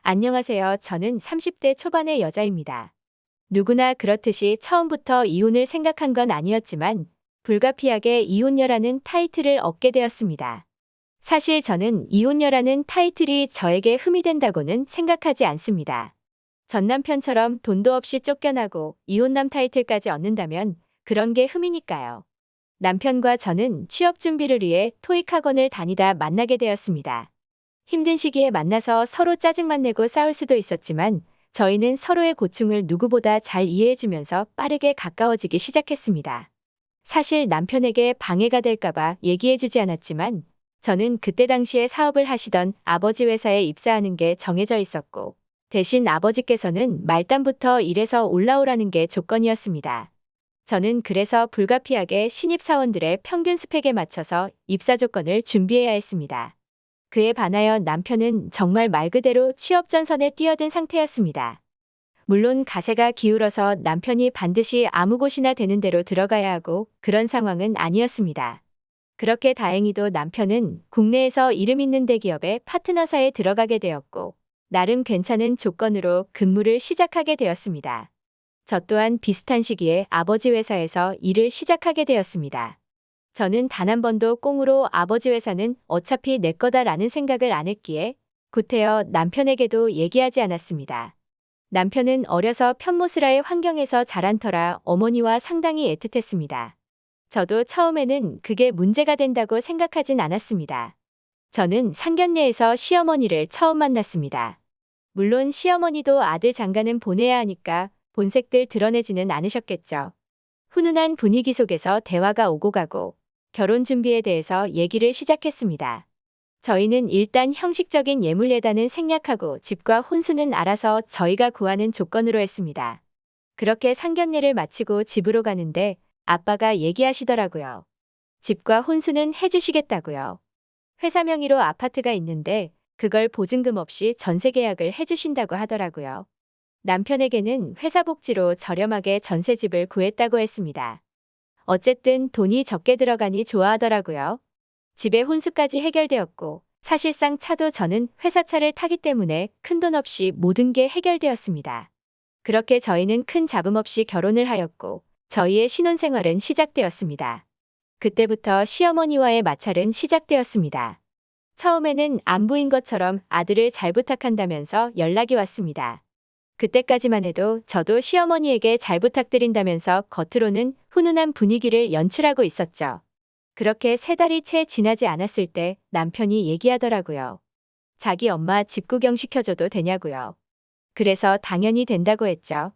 안녕하세요. 저는 30대 초반의 여자입니다. 누구나 그렇듯이 처음부터 이혼을 생각한 건 아니었지만 불가피하게 이혼녀라는 타이틀을 얻게 되었습니다. 사실 저는 이혼녀라는 타이틀이 저에게 흠이 된다고는 생각하지 않습니다. 전 남편처럼 돈도 없이 쫓겨나고 이혼남 타이틀까지 얻는다면 그런 게 흠이니까요. 남편과 저는 취업 준비를 위해 토익 학원을 다니다 만나게 되었습니다. 힘든 시기에 만나서 서로 짜증만 내고 싸울 수도 있었지만 저희는 서로의 고충을 누구보다 잘 이해해주면서 빠르게 가까워지기 시작했습니다. 사실 남편에게 방해가 될까봐 얘기해주지 않았지만 저는 그때 당시에 사업을 하시던 아버지 회사에 입사하는 게 정해져 있었고 대신 아버지께서는 말단부터 일해서 올라오라는 게 조건이었습니다. 저는 그래서 불가피하게 신입사원들의 평균 스펙에 맞춰서 입사 조건을 준비해야 했습니다. 그에 반하여 남편은 정말 말 그대로 취업 전선에 뛰어든 상태였습니다. 물론 가세가 기울어서 남편이 반드시 아무 곳이나 되는 대로 들어가야 하고 그런 상황은 아니었습니다. 그렇게 다행히도 남편은 국내에서 이름 있는 대기업의 파트너사에 들어가게 되었고 나름 괜찮은 조건으로 근무를 시작하게 되었습니다. 저 또한 비슷한 시기에 아버지 회사에서 일을 시작하게 되었습니다. 저는 단 한 번도 꽁으로 아버지 회사는 어차피 내 거다라는 생각을 안 했기에 구태여 남편에게도 얘기하지 않았습니다. 남편은 어려서 편모스라의 환경에서 자란 터라 어머니와 상당히 애틋했습니다. 저도 처음에는 그게 문제가 된다고 생각하진 않았습니다. 저는 상견례에서 시어머니를 처음 만났습니다. 물론 시어머니도 아들 장가는 보내야 하니까 본색들 드러내지는 않으셨겠죠. 훈훈한 분위기 속에서 대화가 오고 가고 결혼 준비에 대해서 얘기를 시작했습니다. 저희는 일단 형식적인 예물 예단은 생략하고 집과 혼수는 알아서 저희가 구하는 조건으로 했습니다. 그렇게 상견례를 마치고 집으로 가는데 아빠가 얘기하시더라고요. 집과 혼수는 해주시겠다고요. 회사 명의로 아파트가 있는데 그걸 보증금 없이 전세 계약을 해주신다고 하더라고요. 남편에게는 회사 복지로 저렴하게 전세집을 구했다고 했습니다. 어쨌든 돈이 적게 들어가니 좋아하더라고요. 집에 혼수까지 해결되었고 사실상 차도 저는 회사 차를 타기 때문에 큰돈 없이 모든 게 해결되었습니다. 그렇게 저희는 큰 잡음 없이 결혼을 하였고 저희의 신혼생활은 시작되었습니다. 그때부터 시어머니와의 마찰은 시작되었습니다. 처음에는 안부인 것처럼 아들을 잘 부탁한다면서 연락이 왔습니다. 그때까지만 해도 저도 시어머니에게 잘 부탁드린다면서 겉으로는 훈훈한 분위기를 연출하고 있었죠. 그렇게 3달이 채 지나지 않았을 때 남편이 얘기하더라고요. 자기 엄마 집 구경 시켜줘도 되냐고요. 그래서 당연히 된다고 했죠.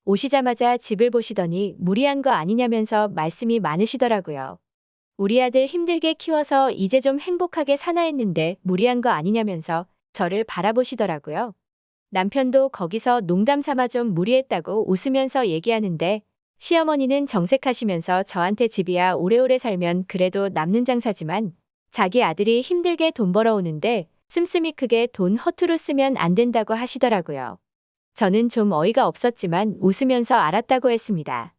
오시자마자 집을 보시더니 무리한 거 아니냐면서 말씀이 많으시더라고요. 우리 아들 힘들게 키워서 이제 좀 행복하게 사나 했는데 무리한 거 아니냐면서 저를 바라보시더라고요. 남편도 거기서 농담 삼아 좀 무리했다고 웃으면서 얘기하는데 시어머니는 정색하시면서 저한테 집이야 오래오래 살면 그래도 남는 장사지만 자기 아들이 힘들게 돈 벌어오는데 씀씀이 크게 돈 허투루 쓰면 안 된다고 하시더라고요. 저는 좀 어이가 없었지만 웃으면서 알았다고 했습니다.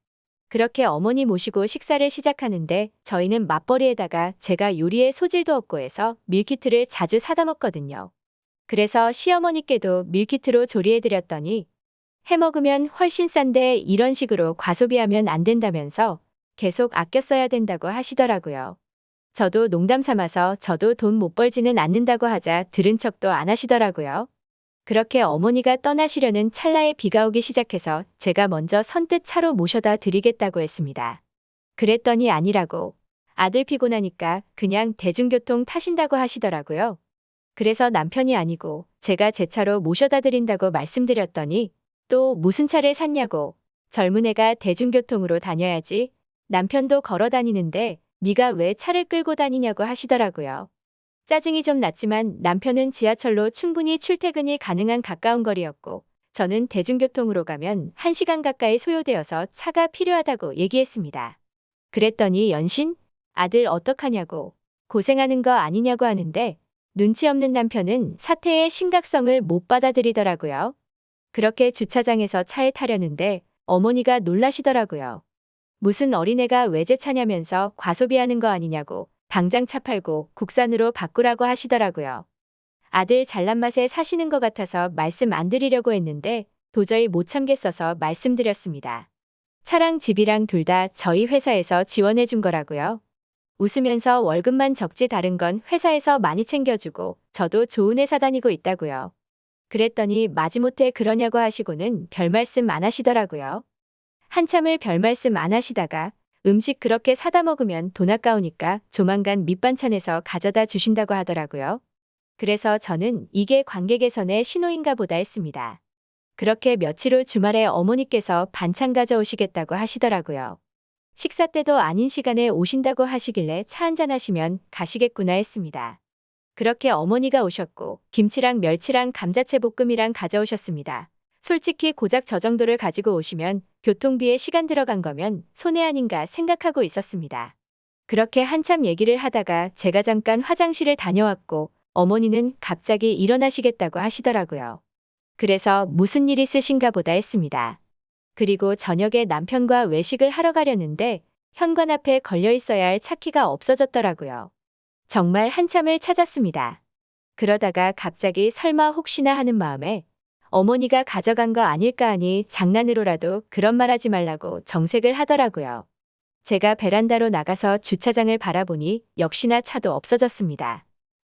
그렇게 어머니 모시고 식사를 시작하는데 저희는 맞벌이에다가 제가 요리에 소질도 없고 해서 밀키트를 자주 사다 먹거든요. 그래서 시어머니께도 밀키트로 조리해드렸더니 해먹으면 훨씬 싼데 이런 식으로 과소비하면 안 된다면서 계속 아껴 써야 된다고 하시더라고요. 저도 농담 삼아서 저도 돈 못 벌지는 않는다고 하자 들은 척도 안 하시더라고요. 그렇게 어머니가 떠나시려는 찰나에 비가 오기 시작해서 제가 먼저 선뜻 차로 모셔다 드리겠다고 했습니다. 그랬더니 아니라고 아들 피곤하니까 그냥 대중교통 타신다고 하시더라고요. 그래서 남편이 아니고 제가 제 차로 모셔다 드린다고 말씀드렸더니 또 무슨 차를 샀냐고 젊은 애가 대중교통으로 다녀야지 남편도 걸어 다니는데 네가 왜 차를 끌고 다니냐고 하시더라고요. 짜증이 좀 났지만 남편은 지하철로 충분히 출퇴근이 가능한 가까운 거리였고 저는 대중교통으로 가면 1시간 가까이 소요되어서 차가 필요하다고 얘기했습니다. 그랬더니 연신 아들 어떡하냐고 고생하는 거 아니냐고 하는데 눈치 없는 남편은 사태의 심각성을 못 받아들이더라고요. 그렇게 주차장에서 차에 타려는데 어머니가 놀라시더라고요. 무슨 어린애가 외제차냐면서 과소비하는 거 아니냐고 당장 차 팔고 국산으로 바꾸라고 하시더라고요. 아들 잘난 맛에 사시는 것 같아서 말씀 안 드리려고 했는데 도저히 못 참겠어서 말씀드렸습니다. 차랑 집이랑 둘 다 저희 회사에서 지원해 준 거라고요. 웃으면서 월급만 적지 다른 건 회사에서 많이 챙겨주고 저도 좋은 회사 다니고 있다고요. 그랬더니 마지못해 그러냐고 하시고는 별 말씀 안 하시더라고요. 한참을 별 말씀 안 하시다가 음식 그렇게 사다 먹으면 돈 아까우니까 조만간 밑반찬에서 가져다 주신다고 하더라고요. 그래서 저는 이게 관계 개선의 신호인가 보다 했습니다. 그렇게 며칠 후 주말에 어머니께서 반찬 가져오시겠다고 하시더라고요. 식사 때도 아닌 시간에 오신다고 하시길래 차 한잔 하시면 가시겠구나 했습니다. 그렇게 어머니가 오셨고 김치랑 멸치랑 감자채 볶음이랑 가져오셨습니다. 솔직히 고작 저 정도를 가지고 오시면 교통비에 시간 들어간 거면 손해 아닌가 생각하고 있었습니다. 그렇게 한참 얘기를 하다가 제가 잠깐 화장실을 다녀왔고 어머니는 갑자기 일어나시겠다고 하시더라고요. 그래서 무슨 일 있으신가 보다 했습니다. 그리고 저녁에 남편과 외식을 하러 가려는데 현관 앞에 걸려 있어야 할 차키가 없어졌더라고요. 정말 한참을 찾았습니다. 그러다가 갑자기 설마 혹시나 하는 마음에 어머니가 가져간 거 아닐까 하니 장난으로라도 그런 말 하지 말라고 정색을 하더라고요. 제가 베란다로 나가서 주차장을 바라보니 역시나 차도 없어졌습니다.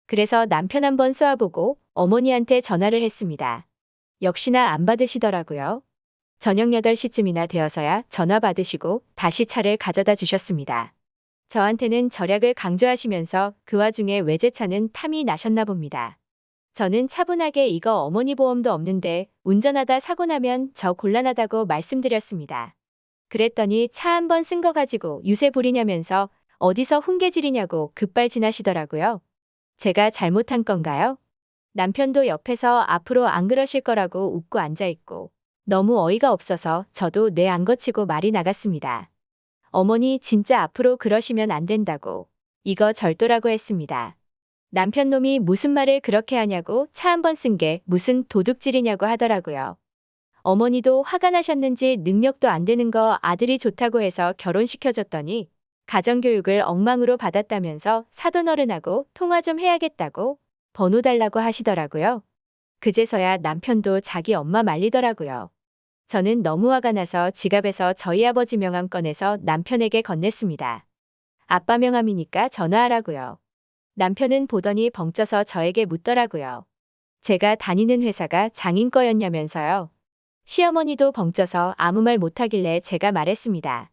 그래서 남편 한번 쏘아보고 어머니한테 전화를 했습니다. 역시나 안 받으시더라고요. 저녁 8시쯤이나 되어서야 전화 받으시고 다시 차를 가져다 주셨습니다. 저한테는 절약을 강조하시면서 그 와중에 외제차는 탐이 나셨나 봅니다. 저는 차분하게 이거 어머니 보험도 없는데 운전하다 사고 나면 저 곤란하다고 말씀드렸습니다. 그랬더니 차 한 번 쓴 거 가지고 유세 부리냐면서 어디서 훈계질이냐고 급발진하시더라고요. 제가 잘못한 건가요? 남편도 옆에서 앞으로 안 그러실 거라고 웃고 앉아있고 너무 어이가 없어서 저도 뇌 안 거치고 말이 나갔습니다. 어머니 진짜 앞으로 그러시면 안 된다고. 이거 절도라고 했습니다. 남편 놈이 무슨 말을 그렇게 하냐고 차 한 번 쓴 게 무슨 도둑질이냐고 하더라고요. 어머니도 화가 나셨는지 능력도 안 되는 거 아들이 좋다고 해서 결혼시켜줬더니 가정교육을 엉망으로 받았다면서 사돈어른하고 통화 좀 해야겠다고 번호 달라고 하시더라고요. 그제서야 남편도 자기 엄마 말리더라고요. 저는 너무 화가 나서 지갑에서 저희 아버지 명함 꺼내서 남편에게 건넸습니다. 아빠 명함이니까 전화하라고요. 남편은 보더니 벙쪄서 저에게 묻더라고요. 제가 다니는 회사가 장인 거였냐면서요. 시어머니도 벙쪄서 아무 말 못하길래 제가 말했습니다.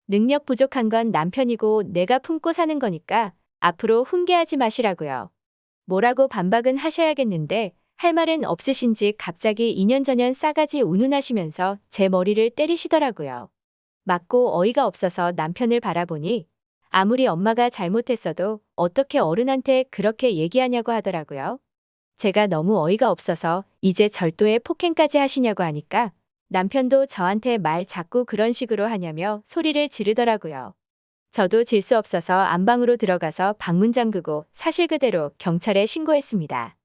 능력 부족한 건 남편이고 내가 품고 사는 거니까 앞으로 훈계하지 마시라고요. 뭐라고 반박은 하셔야겠는데 할 말은 없으신지 갑자기 2년 전년 싸가지 운운하시면서 제 머리를 때리시더라고요. 맞고 어이가 없어서 남편을 바라보니 아무리 엄마가 잘못했어도 어떻게 어른한테 그렇게 얘기하냐고 하더라고요. 제가 너무 어이가 없어서 이제 절도에 폭행까지 하시냐고 하니까 남편도 저한테 말 자꾸 그런 식으로 하냐며 소리를 지르더라고요. 저도 질 수 없어서 안방으로 들어가서 방문 잠그고 사실 그대로 경찰에 신고했습니다.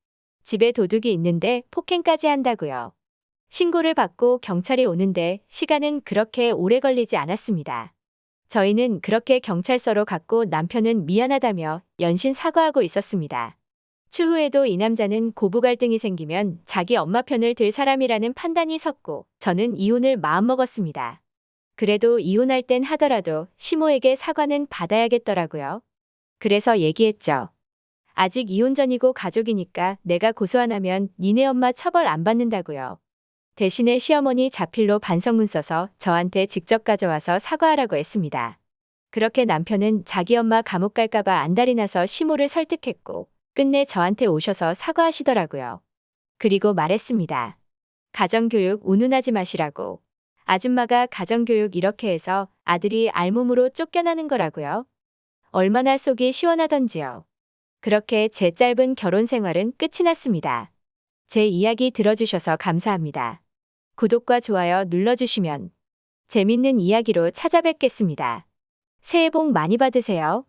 집에 도둑이 있는데 폭행까지 한다고요. 신고를 받고 경찰이 오는데 시간은 그렇게 오래 걸리지 않았습니다. 저희는 그렇게 경찰서로 갔고 남편은 미안하다며 연신 사과하고 있었습니다. 추후에도 이 남자는 고부 갈등이 생기면 자기 엄마 편을 들 사람이라는 판단이 섰고 저는 이혼을 마음먹었습니다. 그래도 이혼할 땐 하더라도 시모에게 사과는 받아야겠더라고요. 그래서 얘기했죠. 아직 이혼 전이고 가족이니까 내가 고소 안 하면 니네 엄마 처벌 안 받는다고요. 대신에 시어머니 자필로 반성문 써서 저한테 직접 가져와서 사과하라고 했습니다. 그렇게 남편은 자기 엄마 감옥 갈까봐 안달이 나서 시모를 설득했고 끝내 저한테 오셔서 사과하시더라고요. 그리고 말했습니다. 가정교육 운운하지 마시라고. 아줌마가 가정교육 이렇게 해서 아들이 알몸으로 쫓겨나는 거라고요. 얼마나 속이 시원하던지요. 그렇게 제 짧은 결혼 생활은 끝이 났습니다. 제 이야기 들어주셔서 감사합니다. 구독과 좋아요 눌러주시면 재밌는 이야기로 찾아뵙겠습니다. 새해 복 많이 받으세요.